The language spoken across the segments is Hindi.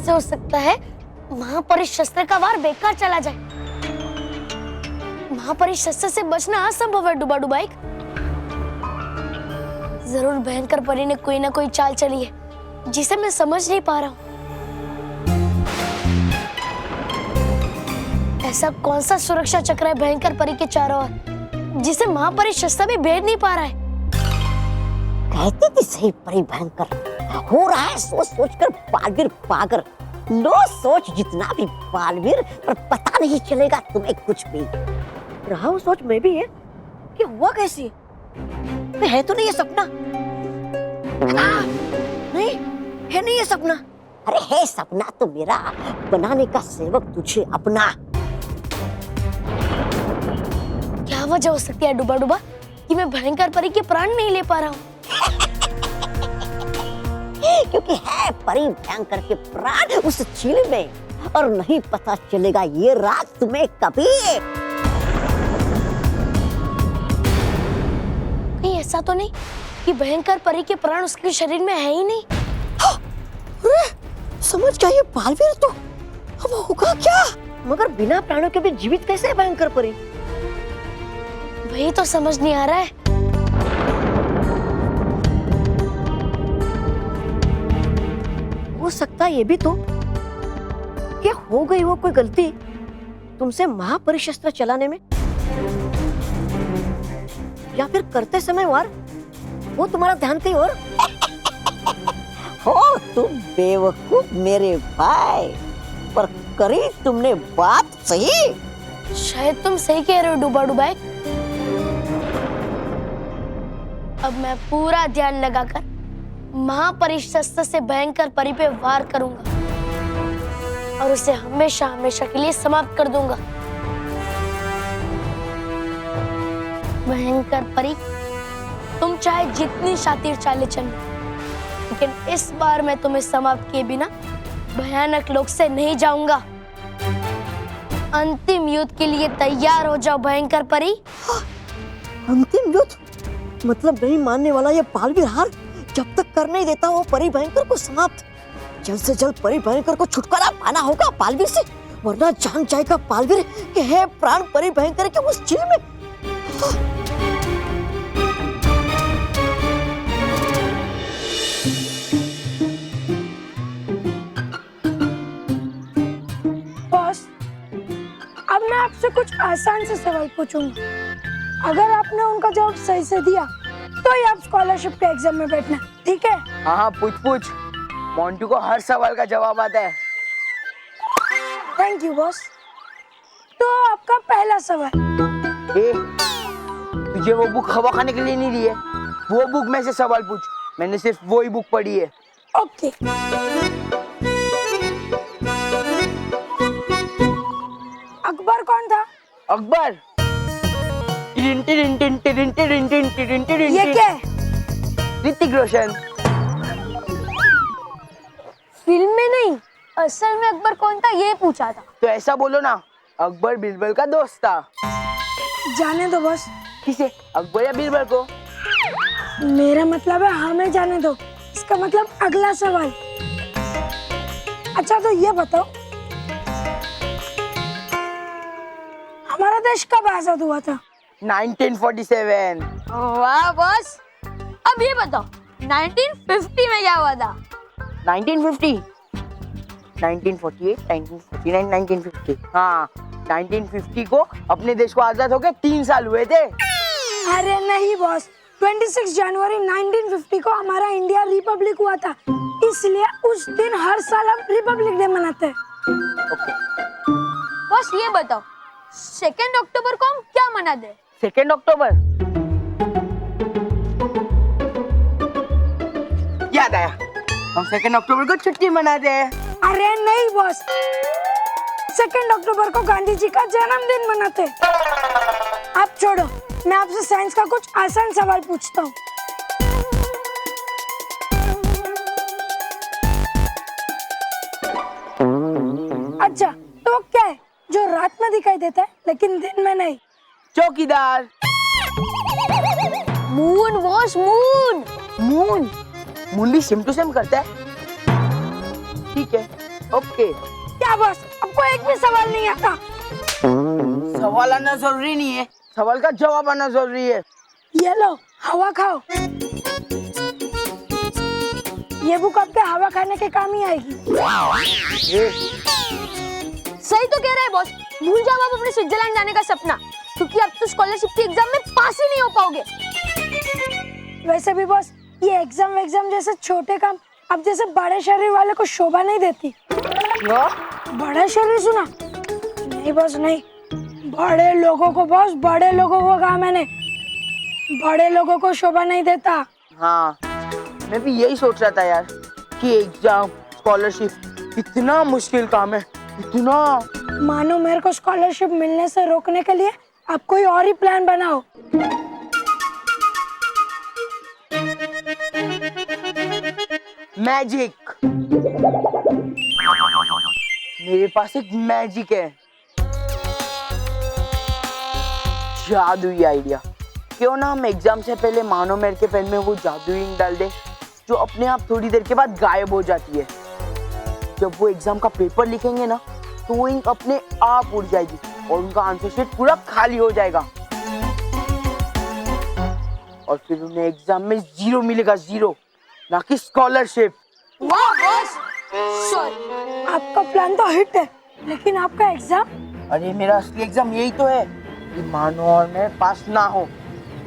कैसे हो सकता है महापरिशस्त्र का वार बेकार चला जाए? महापरिशस्त्र से बचना असंभव है डुबा डुबाइक। जरूर भयंकर परी ने कोई ना कोई चाल चली है जिसे मैं समझ नहीं पा रहा हूँ। ऐसा कौन सा सुरक्षा चक्र है भयंकर परी के चारों ओर जिसे महापरिशस्त्र भी भेद नहीं पा रहा है? कहती थी सही परी भयंकर हो रहा है, सोच सोच कर बालवीर पागल। लो सोच जितना भी बालवीर, पर पता नहीं चलेगा तुम्हें कुछ भी। रहा हूँ सोच में भी है कि हुआ कैसी है तो नहीं ये सपना? नहीं है, नहीं ये सपना। अरे है सपना तो मेरा, बनाने का सेवक तुझे अपना। क्या वजह हो सकती है डुबा डुबा कि मैं भयंकर परी के प्राण नहीं ले पा रहा हूँ? क्योंकि है परी भयंकर के प्राण उस झील में, और नहीं पता चलेगा ये राज तुम्हें कभी। कहीं ऐसा तो नहीं कि भयंकर परी के प्राण उसके शरीर में है ही नहीं? समझ गया ये बालवीर तो। अब होगा क्या? मगर बिना प्राणों के भी जीवित कैसे है भयंकर परी? वही तो समझ नहीं आ रहा है। हो सकता है ये भी तो कि हो गई वो कोई गलती तुमसे महापरिशस्त्र चलाने में, या फिर करते समय वार वो तुम्हारा ध्यान कहीं और। हो तुम बेवकूफ मेरे भाई, पर करी तुमने बात सही। शायद तुम सही कह रहे हो डुबा डुबाइक। अब मैं पूरा ध्यान लगाकर महापरिशस्त्र से भयंकर परी पे वार करूंगा और उसे हमेशा हमेशा के लिए समाप्त कर दूंगा। भयंकर परी, तुम चाहे जितनी शातिर चालें चलो, लेकिन इस बार मैं तुम्हें समाप्त किए बिना भयानक लोक से नहीं जाऊंगा। अंतिम युद्ध के लिए तैयार हो जाओ भयंकर परी। अंतिम युद्ध? मतलब नहीं मानने वाला ये बालवीर हार जब तक कर नहीं देता वो परी भयंकर को समाप्त। जल्द से जल्द परी भयंकर को छुटकारा पाना होगा बालवीर से, वरना जान जाएगा बालवीर कि है प्राण परी भयंकर के उस झील में। बॉस, अब मैं आपसे कुछ आसान से सवाल पूछूंगा। अगर आपने उनका जवाब सही से दिया तो ही आप स्कॉलरशिप के एग्जाम में बैठना, ठीक है? हाँ पूछ पूछ, मोंटू को हर सवाल का जवाब आता है। Thank you boss. तो आपका पहला सवाल। तुझे वो बुक हवा खाने के लिए नहीं दी है, वो बुक में से सवाल पूछ, मैंने सिर्फ वो ही बुक पढ़ी है। ओके। अकबर कौन था? अकबर? ये क्या है? ऋतिक रोशन। फिल्म में नहीं, असल में अकबर कौन था ये पूछा था। तो ऐसा बोलो ना, अकबर बीरबल का दोस्त था। जाने दो बॉस। किसे, अकबर या बीरबल को? मेरा मतलब है हमें जाने दो। इसका मतलब अगला सवाल। अच्छा तो ये बताओ, हमारा देश कब आजाद हुआ था? 1947। वाह बॉस, अब ये बताओ 1950 में क्या हुआ था? 1950, 1948, 1949, 1950। हाँ, 1950 को अपने देश को आजाद होके 3 साल हुए थे। अरे नहीं बॉस, 26 जनवरी 1950 को हमारा इंडिया रिपब्लिक हुआ था, इसलिए उस दिन हर साल हम रिपब्लिक डे मनाते हैं। बॉस ये बताओ, 2 अक्टूबर को हम क्या मनाते हैं? 2 अक्टूबर? याद आया, हम 2 अक्टूबर को छुट्टी मनाते हैं। अरे नहीं बॉस, 2 अक्टूबर को गांधी जी का जन्मदिन मनाते हैं। आप छोड़ो, मैं आपसे साइंस का कुछ आसान सवाल पूछता हूँ। अच्छा तो क्या है जो रात में दिखाई देता है लेकिन दिन में नहीं? चौकीदार। Moon boss, moon. Moon? Moon भी सेम टू सेम करता है? ठीक है, ओके। क्या बॉस, आपको एक भी सवाल नहीं आता? सवाल आना जरूरी नहीं है, सवाल का जवाब आना जरूरी है। ये लो, हवा खाओ। ये बुक आपके हवा खाने के काम ही आएगी। ये सही तो कह रहे हैं बॉस, भूल जाओ आप अपने स्विट्जरलैंड जाने का सपना, क्योंकि अब तो स्कॉलरशिप की एग्जाम में पास ही नहीं हो पाओगे। वैसे भी बॉस, ये एग्जाम जैसे छोटे काम अब जैसे बड़े शरीर वाले को शोभा नहीं देती। क्या? बड़ा शरीर सुना? नहीं बॉस नहीं, बड़े लोगों को बॉस, बड़े लोगों को कहा मैंने, बड़े लोगों को शोभा नहीं देता। हाँ, मैं भी यही सोच रहा था यार कि एग्जाम स्कॉलरशिप इतना मुश्किल काम है, इतना। मानो मेरे को स्कॉलरशिप मिलने से रोकने के लिए आप कोई और ही प्लान बनाओ। मैजिक, मेरे पास एक मैजिक है, जादुई आइडिया। क्यों ना हम एग्जाम से पहले मानो मेरे के पेन में वो जादुई इंक डाल दे जो अपने आप थोड़ी देर के बाद गायब हो जाती है। जब वो एग्जाम का पेपर लिखेंगे ना तो वो इंक अपने आप उड़ जाएगी और उनका आंसर शीट पूरा खाली हो जाएगा और फिर उन्हें एग्जाम में 0 मिलेगा, 0, ना कि स्कॉलरशिप। वाह बॉस, सॉरी। आपका प्लान तो हिट है, लेकिन आपका एग्जाम? अरे मेरा असली एग्जाम यही तो है कि मानो और मैं पास ना हो।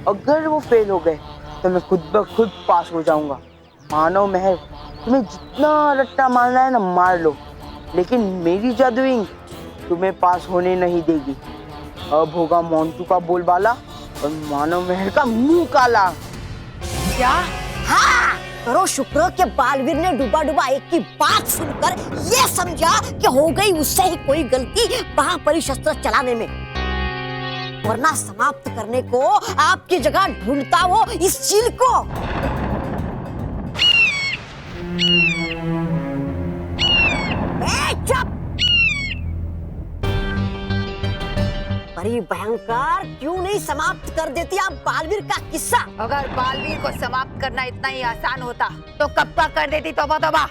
अगर वो फेल हो गए तो मैं खुद ब खुद पास हो जाऊंगा। मानो मेहर, तुम्हें जितना रट्टा मारना है ना मार लो, लेकिन मेरी जादुई इंक तुम्हें पास होने नहीं देगी। अब होगा मोंटू का बोलबाला और मानो मेहर का मुंह काला। क्या? हाँ, करो शुक्र कि बालवीर ने डूबा डूबा एक की बात सुनकर ये समझा कि हो गई उससे ही कोई गलती महापरी शस्त्र चलाने में, वरना समाप्त करने को आपकी जगह ढूंढता वो इस चील को। चुप! परी भयंकर, क्यों नहीं समाप्त कर देती आप बालवीर का किस्सा? अगर बालवीर को समाप्त करना इतना ही आसान होता तो कब का कर देती। तौबा तौबा।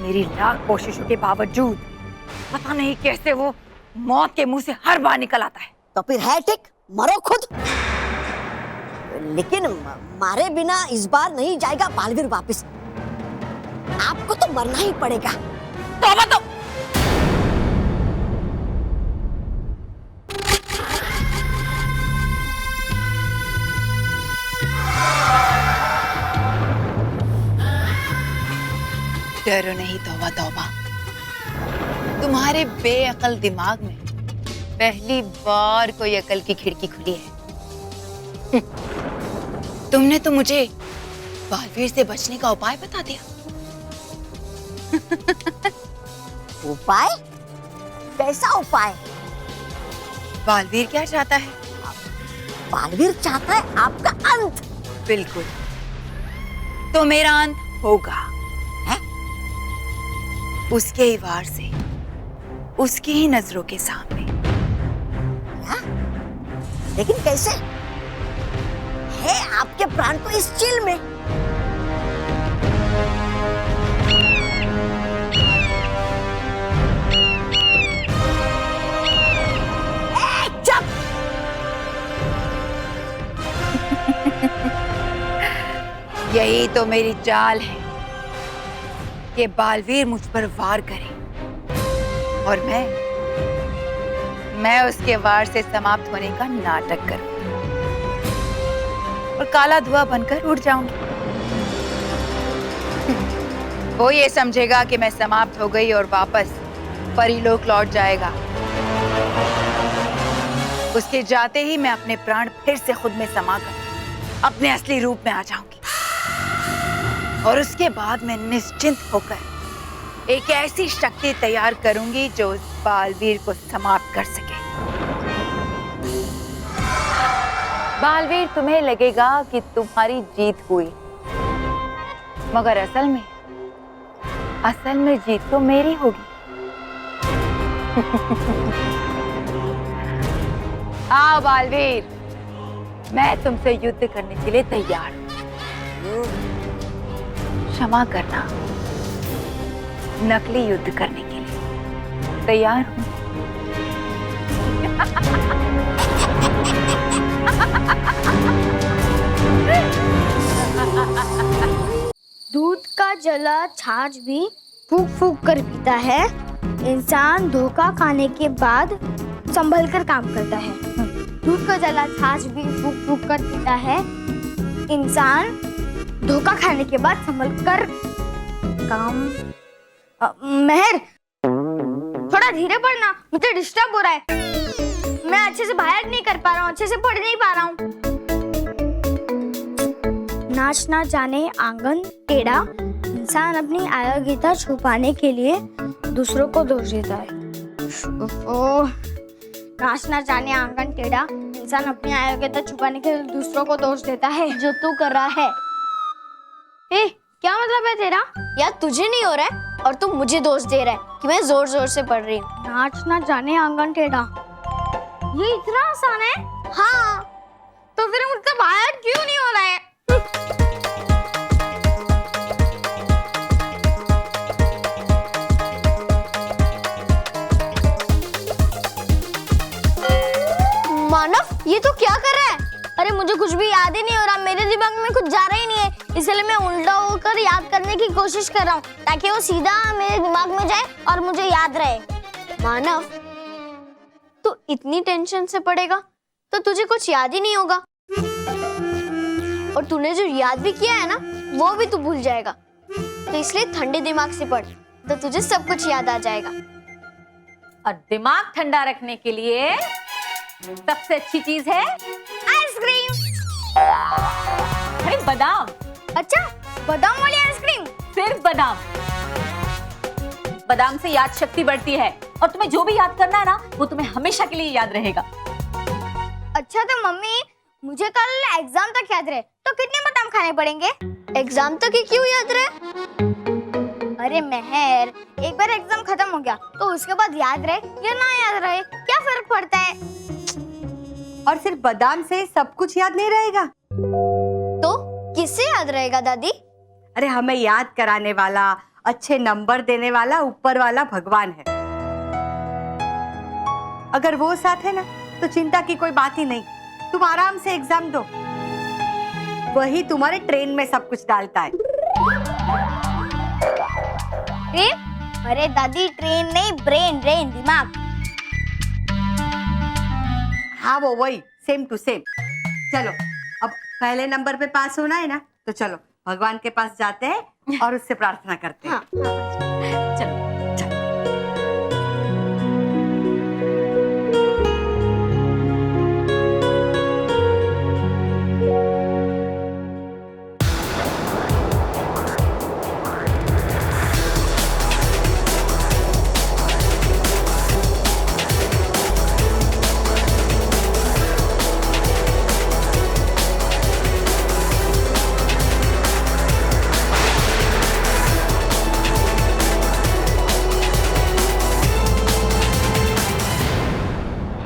मेरी लाख कोशिशों के बावजूद पता नहीं कैसे वो मौत के मुंह से हर बार निकल आता है। तो फिर है ठीक, मरो खुद। लेकिन मारे बिना इस बार नहीं जाएगा बालवीर वापस, आपको तो मरना ही पड़ेगा। तौबा तो डरो नहीं। तौबा तौबा, तुम्हारे बेअकल दिमाग में पहली बार कोई अकल की खिड़की खुली है। तुमने तो मुझे बालवीर से बचने का उपाय बता दिया। उपाय? कैसा उपाय? बालवीर क्या चाहता है? बालवीर चाहता है आपका अंत। बिल्कुल, तो मेरा अंत होगा। है? उसके ही वार से, उसकी ही नजरों के सामने। क्या? लेकिन कैसे? है आपके प्राण तो इस चील में। चुप! यही तो मेरी चाल है कि बालवीर मुझ पर वार करे और मैं उसके वार से समाप्त होने का नाटक करूं और काला धुआं बनकर उड़ जाऊंगी। वो ये समझेगा कि मैं समाप्त हो गई और वापस परीलोक लौट जाएगा। उसके जाते ही मैं अपने प्राण फिर से खुद में समाकर अपने असली रूप में आ जाऊंगी और उसके बाद मैं निश्चिंत होकर एक ऐसी शक्ति तैयार करूंगी जो उस बालवीर को समाप्त कर सके। बालवीर, तुम्हें लगेगा कि तुम्हारी जीत हुई, मगर असल में जीत तो मेरी होगी। हाँ बालवीर, मैं तुमसे युद्ध करने के लिए तैयार हूँ। क्षमा करना, नकली युद्ध करने के लिए तैयार हूँ। दूध का जला छाछ भी फूक फूक कर पीता है। इंसान धोखा खाने के बाद संभल कर काम करता है। दूध का जला छाछ भी फूक फूक कर पीता है। इंसान धोखा खाने के बाद संभल कर काम मेहर, थोड़ा धीरे पढ़ना, मुझे डिस्टर्ब हो रहा है। मैं अच्छे से बाहर नहीं कर पा रहा हूँ, अच्छे से पढ़ नहीं पा रहा हूँ। नाच ना जाने आंगन टेढ़ा, इंसान अपनी अयोग्यता छुपाने के लिए दूसरों को दोष देता है। ओह, नाच ना जाने आंगन टेढ़ा, इंसान अपनी अयोग्यता छुपाने के लिए दूसरों को दोष देता है। जो तू कर रहा है, ए, क्या मतलब है तेरा? यार तुझे नहीं हो रहा है और तू मुझे दोष दे रहा है कि मैं जोर जोर से पढ़ रही हूँ। नाच ना जाने आंगन टेढ़ा, ये इतना आसान है? हाँ, तो फिर मुझसे बाहर क्यों नहीं हो रहा है? मानव, ये तो क्या कर रहा है? अरे मुझे कुछ भी याद ही नहीं हो रहा, मेरे दिमाग में कुछ जा रहा ही नहीं है, इसलिए मैं उल्टा होकर याद करने की कोशिश कर रहा हूँ ताकि वो सीधा मेरे दिमाग में जाए और मुझे याद रहे। मानव, तू इतनी टेंशन से पढ़ेगा तो तुझे कुछ याद ही नहीं होगा, और तूने जो याद भी किया है ना वो भी तू भूल जाएगा। तो इसलिए ठंडे दिमाग से पढ़, तो तुझे सब कुछ याद आ जाएगा। और दिमाग ठंडा रखने के लिए सबसे अच्छी चीज है आइसक्रीम। अरे बादाम। अच्छा, बादाम वाली आइसक्रीम? सिर्फ बादाम। बादाम से याद शक्ति बढ़ती है और तुम्हें जो भी याद करना है ना वो तुम्हें हमेशा के लिए याद रहेगा। अच्छा, तो मम्मी मुझे कल एग्जाम तक याद रहे तो कितने बादाम खाने पड़ेंगे? एग्जाम तक ही क्यों याद रहे? अरे मेहर, एक बार एग्जाम खत्म हो गया तो उसके बाद याद रहे या ना याद रहे क्या फर्क पड़ता है? और सिर्फ बादाम से सब कुछ याद नहीं रहेगा। तो किससे याद रहेगा दादी? अरे हमें याद कराने वाला, अच्छे नंबर देने वाला ऊपर वाला भगवान है। अगर वो साथ है ना तो चिंता की कोई बात ही नहीं। तुम आराम से एग्जाम दो, वही तुम्हारे ट्रेन में सब कुछ डालता है। ट्रेन? अरे दादी, ट्रेन नहीं, ब्रेन, ब्रेन, दिमाग। हाँ वो वही, सेम टू सेम। चलो, अब पहले नंबर पे पास होना है ना, तो चलो भगवान के पास जाते हैं और उससे प्रार्थना करते हैं। हाँ। चलो चलो।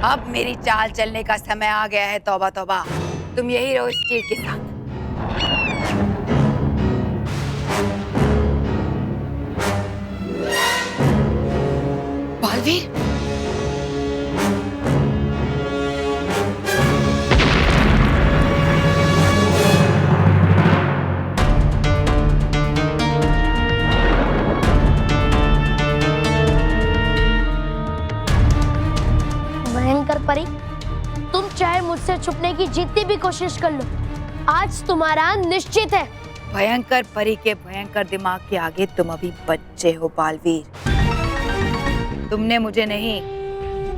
अब मेरी चाल चलने का समय आ गया है। तौबा तौबा, तुम यही रहो इस चीज के साथ। बालवीर, भयंकर परी, तुम चाहे मुझसे छुपने की जितनी भी कोशिश कर लो, आज तुम्हारा निश्चित है। भयंकर परी के भयंकर दिमाग के आगे तुम अभी बच्चे हो बालवीर। तुमने मुझे नहीं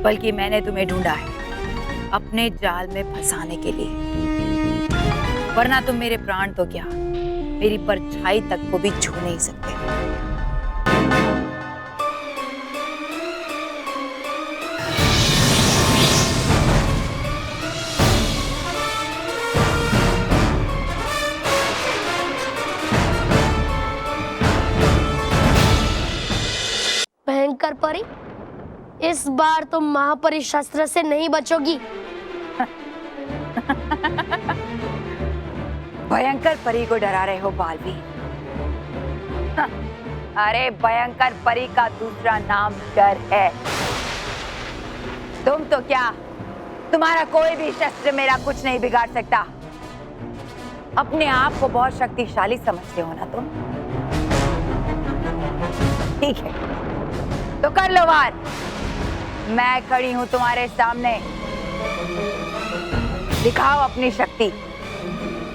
बल्कि मैंने तुम्हें ढूंढा है अपने जाल में फंसाने के लिए, वरना तुम मेरे प्राण तो क्या मेरी परछाई तक को भी छू नहीं सकते। भयंकर परी, इस बार तुम महापरी शस्त्र से नहीं बचोगी। भयंकर परी को डरा रहे हो बालवीर। अरे भयंकर परी का दूसरा नाम डर है। तुम तो क्या, तुम्हारा कोई भी शस्त्र मेरा कुछ नहीं बिगाड़ सकता। अपने आप को बहुत शक्तिशाली समझते हो ना तुम? ठीक है, तो कर लो वार। मैं खड़ी हूं तुम्हारे सामने, दिखाओ अपनी शक्ति।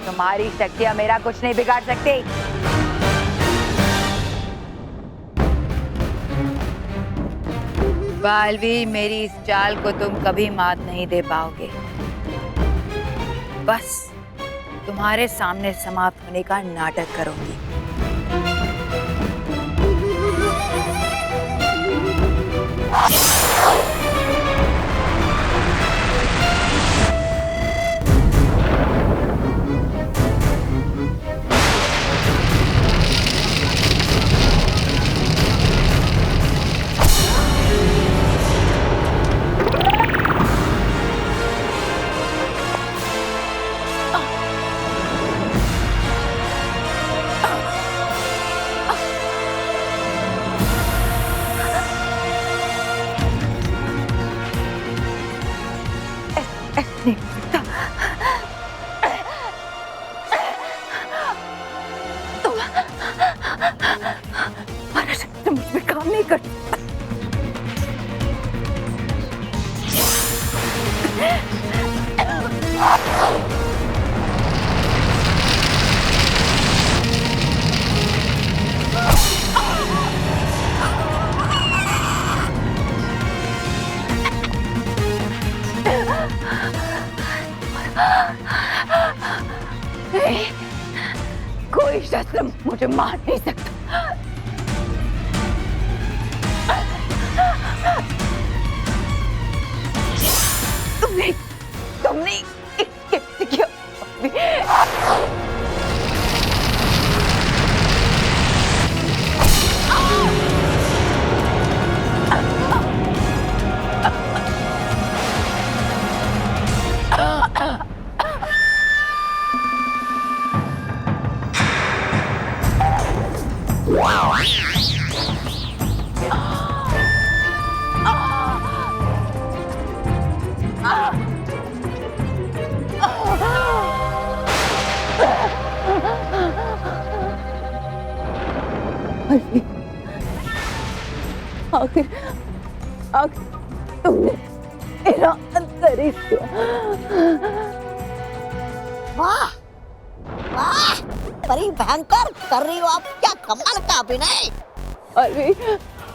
तुम्हारी शक्तियां मेरा कुछ नहीं बिगाड़ सकती। बालवीर, मेरी इस चाल को तुम कभी मात नहीं दे पाओगे। बस तुम्हारे सामने समाप्त होने का नाटक करूंगी। तुम्हारा शस्त्र मुझ पे काम नहीं करता। कोई शस्त्र मुझे मार नहीं सकता। तुमने कैसे किया? आखिर तुमने मेरा अंतर ही किया। वाह वाह, बड़ी भयंकर कर रही हो आप, क्या कमाल का अभिनय। अरे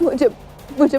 मुझे बचा।